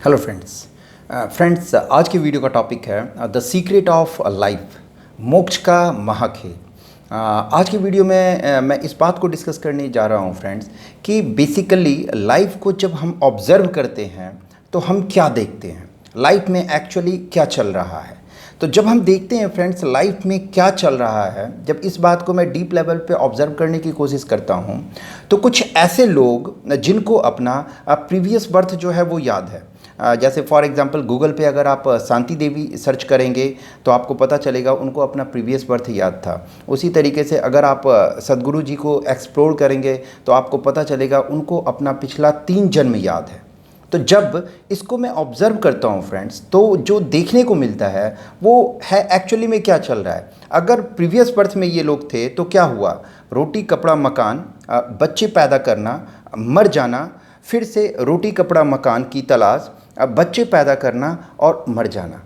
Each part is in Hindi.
हेलो फ्रेंड्स आज की वीडियो का टॉपिक है द सीक्रेट ऑफ लाइफ, मोक्ष का महाखेल। आज की वीडियो में मैं इस बात को डिस्कस करने जा रहा हूँ फ्रेंड्स कि बेसिकली लाइफ को जब हम ऑब्ज़र्व करते हैं तो हम क्या देखते हैं, लाइफ में एक्चुअली क्या चल रहा है। तो जब हम देखते हैं फ्रेंड्स लाइफ में क्या चल रहा है, जब इस बात को मैं डीप लेवल पे ऑब्ज़र्व करने की कोशिश करता हूँ तो कुछ ऐसे लोग जिनको अपना प्रीवियस बर्थ जो है वो याद है। जैसे फॉर एग्जांपल गूगल पे अगर आप शांति देवी सर्च करेंगे तो आपको पता चलेगा उनको अपना प्रीवियस बर्थ याद था। उसी तरीके से अगर आप सदगुरु जी को एक्सप्लोर करेंगे तो आपको पता चलेगा उनको अपना पिछला 3 जन्म याद है। तो जब इसको मैं ऑब्ज़र्व करता हूँ फ्रेंड्स तो जो देखने को मिलता है वो है एक्चुअली में क्या चल रहा है। अगर प्रीवियस बर्थ में ये लोग थे तो क्या हुआ, रोटी कपड़ा मकान, बच्चे पैदा करना, मर जाना, फिर से रोटी कपड़ा मकान की तलाश, बच्चे पैदा करना और मर जाना।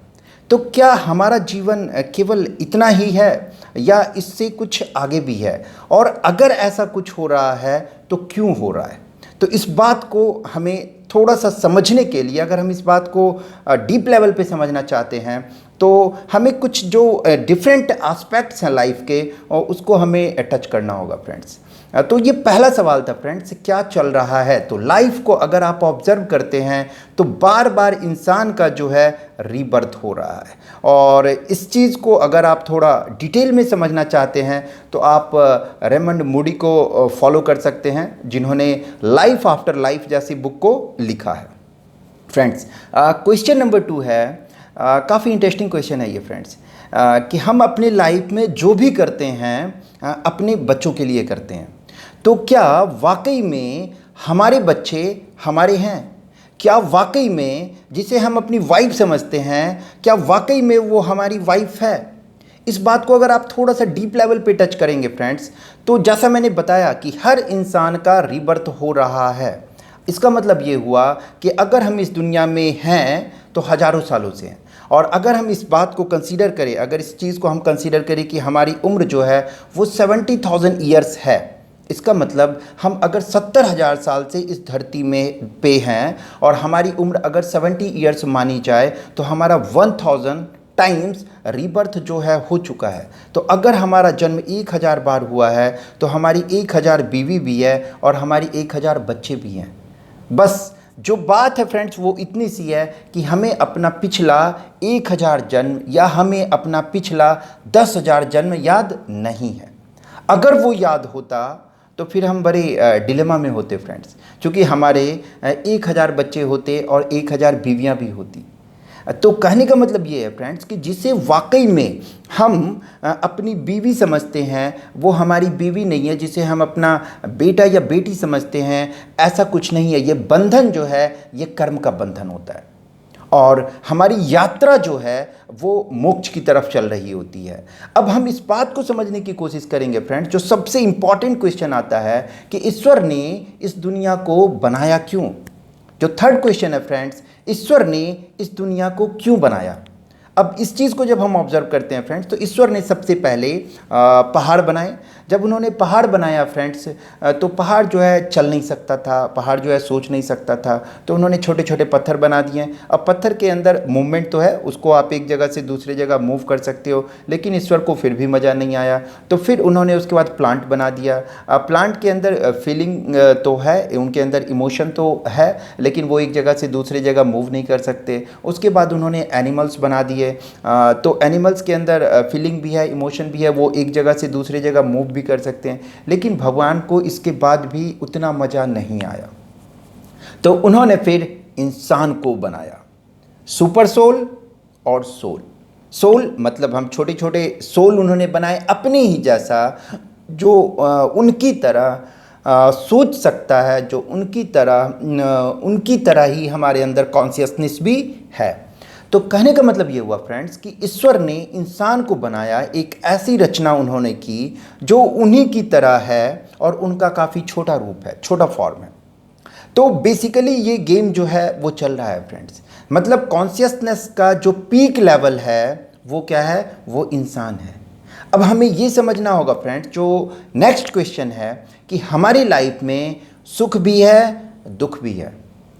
तो क्या हमारा जीवन केवल इतना ही है या इससे कुछ आगे भी है, और अगर ऐसा कुछ हो रहा है तो क्यों हो रहा है। तो इस बात को हमें थोड़ा सा समझने के लिए, अगर हम इस बात को डीप लेवल पे समझना चाहते हैं तो हमें कुछ जो डिफरेंट एस्पेक्ट्स हैं लाइफ के और उसको हमें टच करना होगा फ्रेंड्स। तो ये पहला सवाल था फ्रेंड्स, क्या चल रहा है। तो लाइफ को अगर आप ऑब्जर्व करते हैं तो बार बार इंसान का जो है रीबर्थ हो रहा है, और इस चीज़ को अगर आप थोड़ा डिटेल में समझना चाहते हैं तो आप रेमंड मूडी को फॉलो कर सकते हैं जिन्होंने लाइफ आफ्टर लाइफ जैसी बुक को लिखा है फ्रेंड्स। क्वेश्चन नंबर 2 है, काफ़ी इंटरेस्टिंग क्वेश्चन है ये फ्रेंड्स, कि हम अपने लाइफ में जो भी करते हैं अपने बच्चों के लिए करते हैं। तो क्या वाकई में हमारे बच्चे हमारे हैं? क्या वाकई में जिसे हम अपनी वाइफ समझते हैं, क्या वाकई में वो हमारी वाइफ है? इस बात को अगर आप थोड़ा सा डीप लेवल पे टच करेंगे फ्रेंड्स तो जैसा मैंने बताया कि हर इंसान का रीबर्थ हो रहा है। इसका मतलब ये हुआ कि अगर हम इस दुनिया में हैं तो हज़ारों सालों से हैं, और अगर हम इस बात को कंसीडर करें, अगर इस चीज़ को हम कंसीडर करें कि हमारी उम्र जो है वो 70,000 ईयर्स है, इसका मतलब हम अगर 70,000 साल से इस धरती में पे हैं और हमारी उम्र अगर 70 ईयर्स मानी जाए तो हमारा 1000 टाइम्स रीबर्थ जो है हो चुका है। तो अगर हमारा जन्म 1000 बार हुआ है तो हमारी 1000 बीवी भी है और हमारी 1000 बच्चे भी हैं। बस जो बात है फ्रेंड्स वो इतनी सी है कि हमें अपना पिछला 1000 जन्म या हमें अपना पिछला 10,000 जन्म याद नहीं है। अगर वो याद होता तो फिर हम बड़े डिलेमा में होते फ्रेंड्स, क्योंकि हमारे 1000 बच्चे होते और 1000 बीवियां भी होती। तो कहने का मतलब ये है फ्रेंड्स कि जिसे वाकई में हम अपनी बीवी समझते हैं वो हमारी बीवी नहीं है, जिसे हम अपना बेटा या बेटी समझते हैं ऐसा कुछ नहीं है। ये बंधन जो है ये कर्म का बंधन होता है, और हमारी यात्रा जो है वो मोक्ष की तरफ चल रही होती है। अब हम इस बात को समझने की कोशिश करेंगे फ्रेंड्स, जो सबसे इंपॉर्टेंट क्वेश्चन आता है कि ईश्वर ने इस दुनिया को बनाया क्यों। जो थर्ड क्वेश्चन है फ्रेंड्स, ईश्वर ने इस दुनिया को क्यों बनाया। अब इस चीज़ को जब हम ऑब्जर्व करते हैं फ्रेंड्स तो ईश्वर ने सबसे पहले पहाड़ बनाए। जब उन्होंने पहाड़ बनाया फ्रेंड्स तो पहाड़ जो है चल नहीं सकता था, पहाड़ जो है सोच नहीं सकता था, तो उन्होंने छोटे छोटे पत्थर बना दिए। अब पत्थर के अंदर मूवमेंट तो है, उसको आप एक जगह से दूसरी जगह मूव कर सकते हो, लेकिन ईश्वर को फिर भी मज़ा नहीं आया। तो फिर उन्होंने उसके बाद प्लांट बना दिया। प्लांट के अंदर फीलिंग तो है, उनके अंदर इमोशन तो है, लेकिन वो एक जगह से दूसरी जगह मूव नहीं कर सकते। उसके बाद उन्होंने एनिमल्स बना दिए। तो एनिमल्स के अंदर फीलिंग भी है, इमोशन भी है, वो एक जगह से दूसरी जगह मूव भी कर सकते हैं, लेकिन भगवान को इसके बाद भी उतना मज़ा नहीं आया। तो उन्होंने फिर इंसान को बनाया, सुपर सोल और सोल। सोल मतलब हम छोटे छोटे सोल उन्होंने बनाए अपने ही जैसा, जो उनकी तरह सोच सकता है, जो उनकी तरह ही हमारे अंदर कॉन्शियसनेस भी है। तो कहने का मतलब ये हुआ फ्रेंड्स कि ईश्वर ने इंसान को बनाया, एक ऐसी रचना उन्होंने की जो उन्हीं की तरह है और उनका काफ़ी छोटा रूप है, छोटा फॉर्म है। तो बेसिकली ये गेम जो है वो चल रहा है फ्रेंड्स, मतलब कॉन्शियसनेस का जो पीक लेवल है वो क्या है, वो इंसान है। अब हमें ये समझना होगा फ्रेंड्स, जो नेक्स्ट क्वेश्चन है कि हमारी लाइफ में सुख भी है दुख भी है।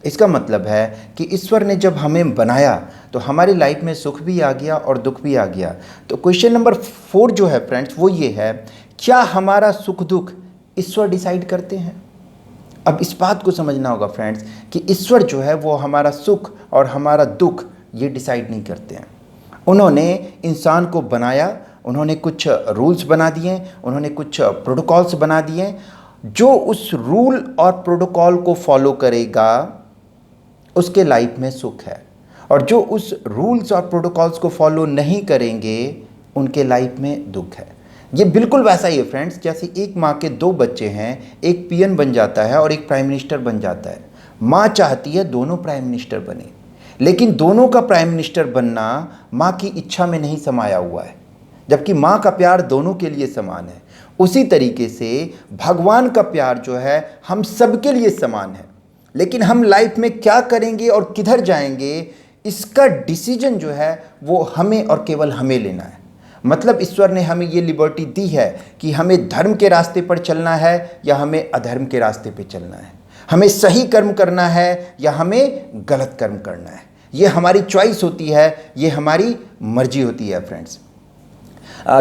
इसका मतलब है कि ईश्वर ने जब हमें बनाया तो हमारी लाइफ में सुख भी आ गया और दुख भी आ गया। तो क्वेश्चन नंबर 4 जो है फ्रेंड्स वो ये है, क्या हमारा सुख दुख ईश्वर डिसाइड करते हैं? अब इस बात को समझना होगा फ्रेंड्स कि ईश्वर जो है वो हमारा सुख और हमारा दुख ये डिसाइड नहीं करते हैं। उन्होंने इंसान को बनाया, उन्होंने कुछ रूल्स बना दिए, उन्होंने कुछ प्रोटोकॉल्स बना दिए। जो उस रूल और प्रोटोकॉल को फॉलो करेगा उसके लाइफ में सुख है, और जो उस रूल्स और प्रोटोकॉल्स को फॉलो नहीं करेंगे उनके लाइफ में दुख है। ये बिल्कुल वैसा ही है फ्रेंड्स, जैसे एक माँ के 2 बच्चे हैं, एक पीएन बन जाता है और एक प्राइम मिनिस्टर बन जाता है। माँ चाहती है दोनों प्राइम मिनिस्टर बने, लेकिन दोनों का प्राइम मिनिस्टर बनना माँ की इच्छा में नहीं समाया हुआ है, जबकि माँ का प्यार दोनों के लिए समान है। उसी तरीके से भगवान का प्यार जो है हम सबके लिए समान है, लेकिन हम लाइफ में क्या करेंगे और किधर जाएंगे इसका डिसीजन जो है वो हमें और केवल हमें लेना है। मतलब ईश्वर ने हमें ये लिबर्टी दी है कि हमें धर्म के रास्ते पर चलना है या हमें अधर्म के रास्ते पर चलना है, हमें सही कर्म करना है या हमें गलत कर्म करना है। ये हमारी चॉइस होती है, ये हमारी मर्जी होती है फ्रेंड्स।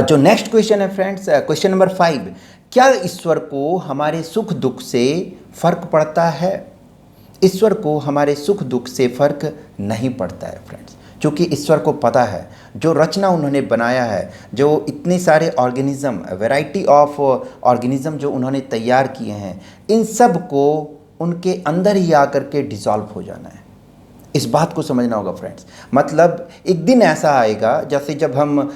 जो नेक्स्ट क्वेश्चन है फ्रेंड्स, क्वेश्चन नंबर 5, क्या ईश्वर को हमारे सुख दुख से फर्क पड़ता है? ईश्वर को हमारे सुख दुख से फर्क नहीं पड़ता है फ्रेंड्स, क्योंकि ईश्वर को पता है जो रचना उन्होंने बनाया है, जो इतने सारे ऑर्गेनिज्म, वैरायटी ऑफ ऑर्गेनिज्म जो उन्होंने तैयार किए हैं, इन सब को उनके अंदर ही आकर के डिसॉल्व हो जाना है। इस बात को समझना होगा फ्रेंड्स। मतलब एक दिन ऐसा आएगा, जैसे जब हम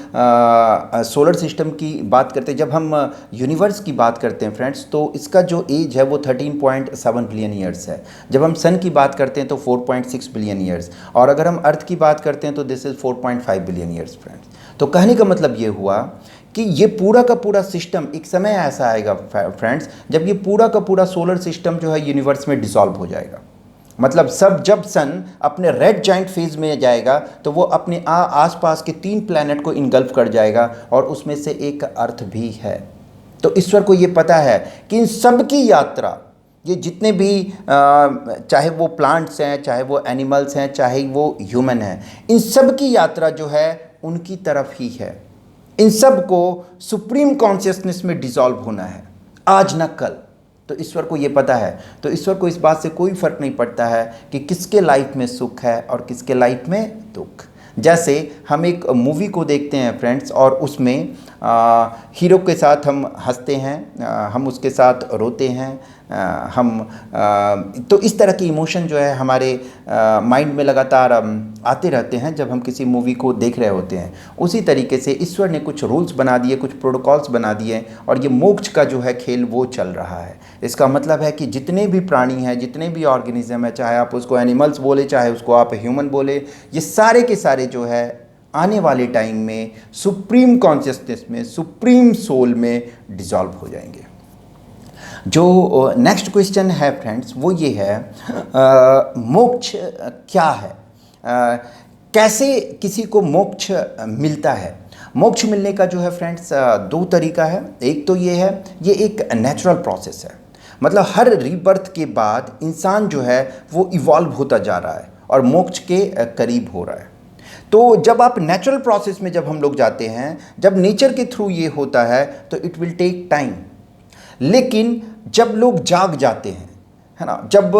सोलर सिस्टम की बात करते हैं, जब हम यूनिवर्स की बात करते हैं फ्रेंड्स, तो इसका जो एज है वो 13.7 बिलियन ईयर्स है। जब हम सन की बात करते हैं तो 4.6 बिलियन ईयर्स, और अगर हम अर्थ की बात करते हैं तो this is 4.5 billion years friends. तो कहने का मतलब ये हुआ कि ये पूरा का पूरा सिस्टम, एक समय ऐसा आएगा फ्रेंड्स जब ये पूरा का पूरा सोलर सिस्टम जो है यूनिवर्स में डिसॉल्व हो जाएगा। मतलब जब सन अपने रेड जाइंट फेज में जाएगा तो वो अपने आसपास के 3 प्लैनेट को इनगल्फ कर जाएगा, और उसमें से एक अर्थ भी है। तो ईश्वर को ये पता है कि इन सब की यात्रा, ये जितने भी चाहे वो प्लांट्स हैं, चाहे वो एनिमल्स हैं, चाहे वो ह्यूमन हैं, इन सब की यात्रा जो है उनकी तरफ ही है। इन सब को सुप्रीम कॉन्शियसनेस में डिसॉल्व होना है, आज ना कल। तो ईश्वर को ये पता है, तो ईश्वर को इस बात से कोई फ़र्क नहीं पड़ता है कि किसके लाइफ में सुख है और किसके लाइफ में दुख। जैसे हम एक मूवी को देखते हैं फ्रेंड्स, और उसमें हीरो के साथ हम हंसते हैं, हम उसके साथ रोते हैं, तो इस तरह की इमोशन जो है हमारे माइंड में लगातार आते रहते हैं जब हम किसी मूवी को देख रहे होते हैं। उसी तरीके से ईश्वर ने कुछ रूल्स बना दिए, कुछ प्रोटोकॉल्स बना दिए, और ये मोक्ष का जो है खेल वो चल रहा है। इसका मतलब है कि जितने भी प्राणी हैं, जितने भी ऑर्गेनिज्म है, चाहे आप उसको एनिमल्स बोले, चाहे उसको आप ह्यूमन बोले, ये सारे के सारे जो है आने वाले टाइम में सुप्रीम कॉन्शियसनेस में, सुप्रीम सोल में डिसॉल्व हो जाएंगे। जो नेक्स्ट क्वेश्चन है फ्रेंड्स वो ये है, मोक्ष क्या है? कैसे किसी को मोक्ष मिलता है? मोक्ष मिलने का जो है फ्रेंड्स 2 तरीका है। एक तो ये है, ये एक नेचुरल प्रोसेस है। मतलब हर रीबर्थ के बाद इंसान जो है वो इवॉल्व होता जा रहा है और मोक्ष के करीब हो रहा है। तो जब आप नेचुरल प्रोसेस में जब हम लोग जाते हैं, जब नेचर के थ्रू ये होता है तो इट विल टेक टाइम। लेकिन जब लोग जाग जाते हैं, है ना, जब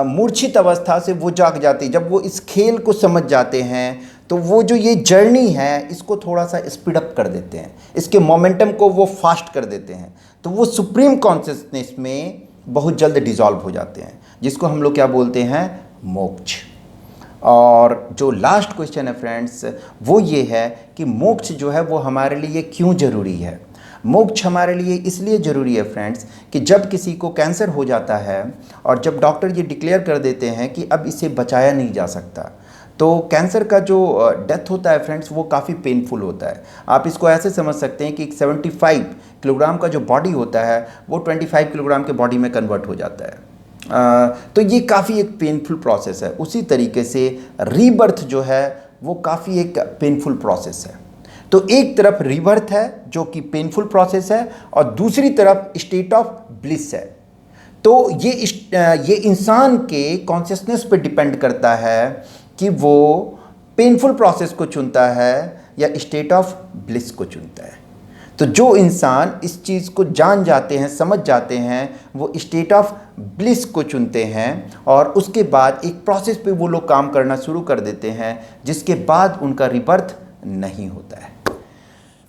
मूर्छित अवस्था से वो जाग जाते हैं, जब वो इस खेल को समझ जाते हैं, तो वो जो ये जर्नी है इसको थोड़ा सा स्पीड अप कर देते हैं, इसके मोमेंटम को वो फास्ट कर देते हैं। तो वो सुप्रीम कॉन्शियसनेस में बहुत जल्द डिसॉल्व हो जाते हैं, जिसको हम लोग क्या बोलते हैं, मोक्ष। और जो लास्ट क्वेश्चन है फ्रेंड्स वो ये है कि मोक्ष जो है वो हमारे लिए क्यों ज़रूरी है? मोक्ष हमारे लिए इसलिए ज़रूरी है फ्रेंड्स कि जब किसी को कैंसर हो जाता है और जब डॉक्टर ये डिक्लेयर कर देते हैं कि अब इसे बचाया नहीं जा सकता, तो कैंसर का जो डेथ होता है फ्रेंड्स वो काफ़ी पेनफुल होता है। आप इसको ऐसे समझ सकते हैं कि 75 किलोग्राम का जो बॉडी होता है वो 25 किलोग्राम के बॉडी में कन्वर्ट हो जाता है। तो ये काफ़ी एक पेनफुल प्रोसेस है। उसी तरीके से रीबर्थ जो है वो काफ़ी एक पेनफुल प्रोसेस है। तो एक तरफ रीबर्थ है जो कि पेनफुल प्रोसेस है और दूसरी तरफ स्टेट ऑफ ब्लिस है। तो ये इंसान के कॉन्शियसनेस पे डिपेंड करता है कि वो पेनफुल प्रोसेस को चुनता है या स्टेट ऑफ ब्लिस को चुनता है। तो जो इंसान इस चीज़ को जान जाते हैं, समझ जाते हैं, वो स्टेट ऑफ ब्लिस को चुनते हैं और उसके बाद एक प्रोसेस पे वो लोग काम करना शुरू कर देते हैं, जिसके बाद उनका रिबर्थ नहीं होता है।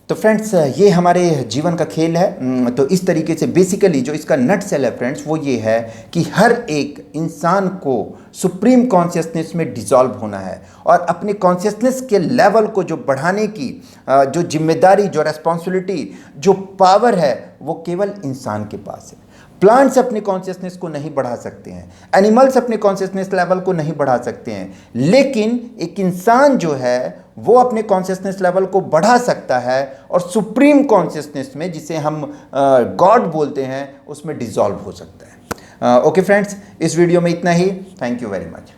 तो फ्रेंड्स, ये हमारे जीवन का खेल है। तो इस तरीके से बेसिकली जो इसका नट सेल है फ्रेंड्स, वो ये है कि हर एक इंसान को सुप्रीम कॉन्शियसनेस में डिसॉल्व होना है और अपने कॉन्शियसनेस के लेवल को जो बढ़ाने की जो जिम्मेदारी, जो रेस्पॉन्सिबिलिटी, जो पावर है, वो केवल इंसान के पास है। प्लांट्स अपने कॉन्शियसनेस को नहीं बढ़ा सकते हैं, एनिमल्स अपने कॉन्शियसनेस लेवल को नहीं बढ़ा सकते हैं, लेकिन एक इंसान जो है वो अपने कॉन्शियसनेस लेवल को बढ़ा सकता है और सुप्रीम कॉन्शियसनेस में, जिसे हम गॉड बोलते हैं, उसमें डिसॉल्व हो सकता है। ओके फ्रेंड्स, इस वीडियो में इतना ही। Thank you very much.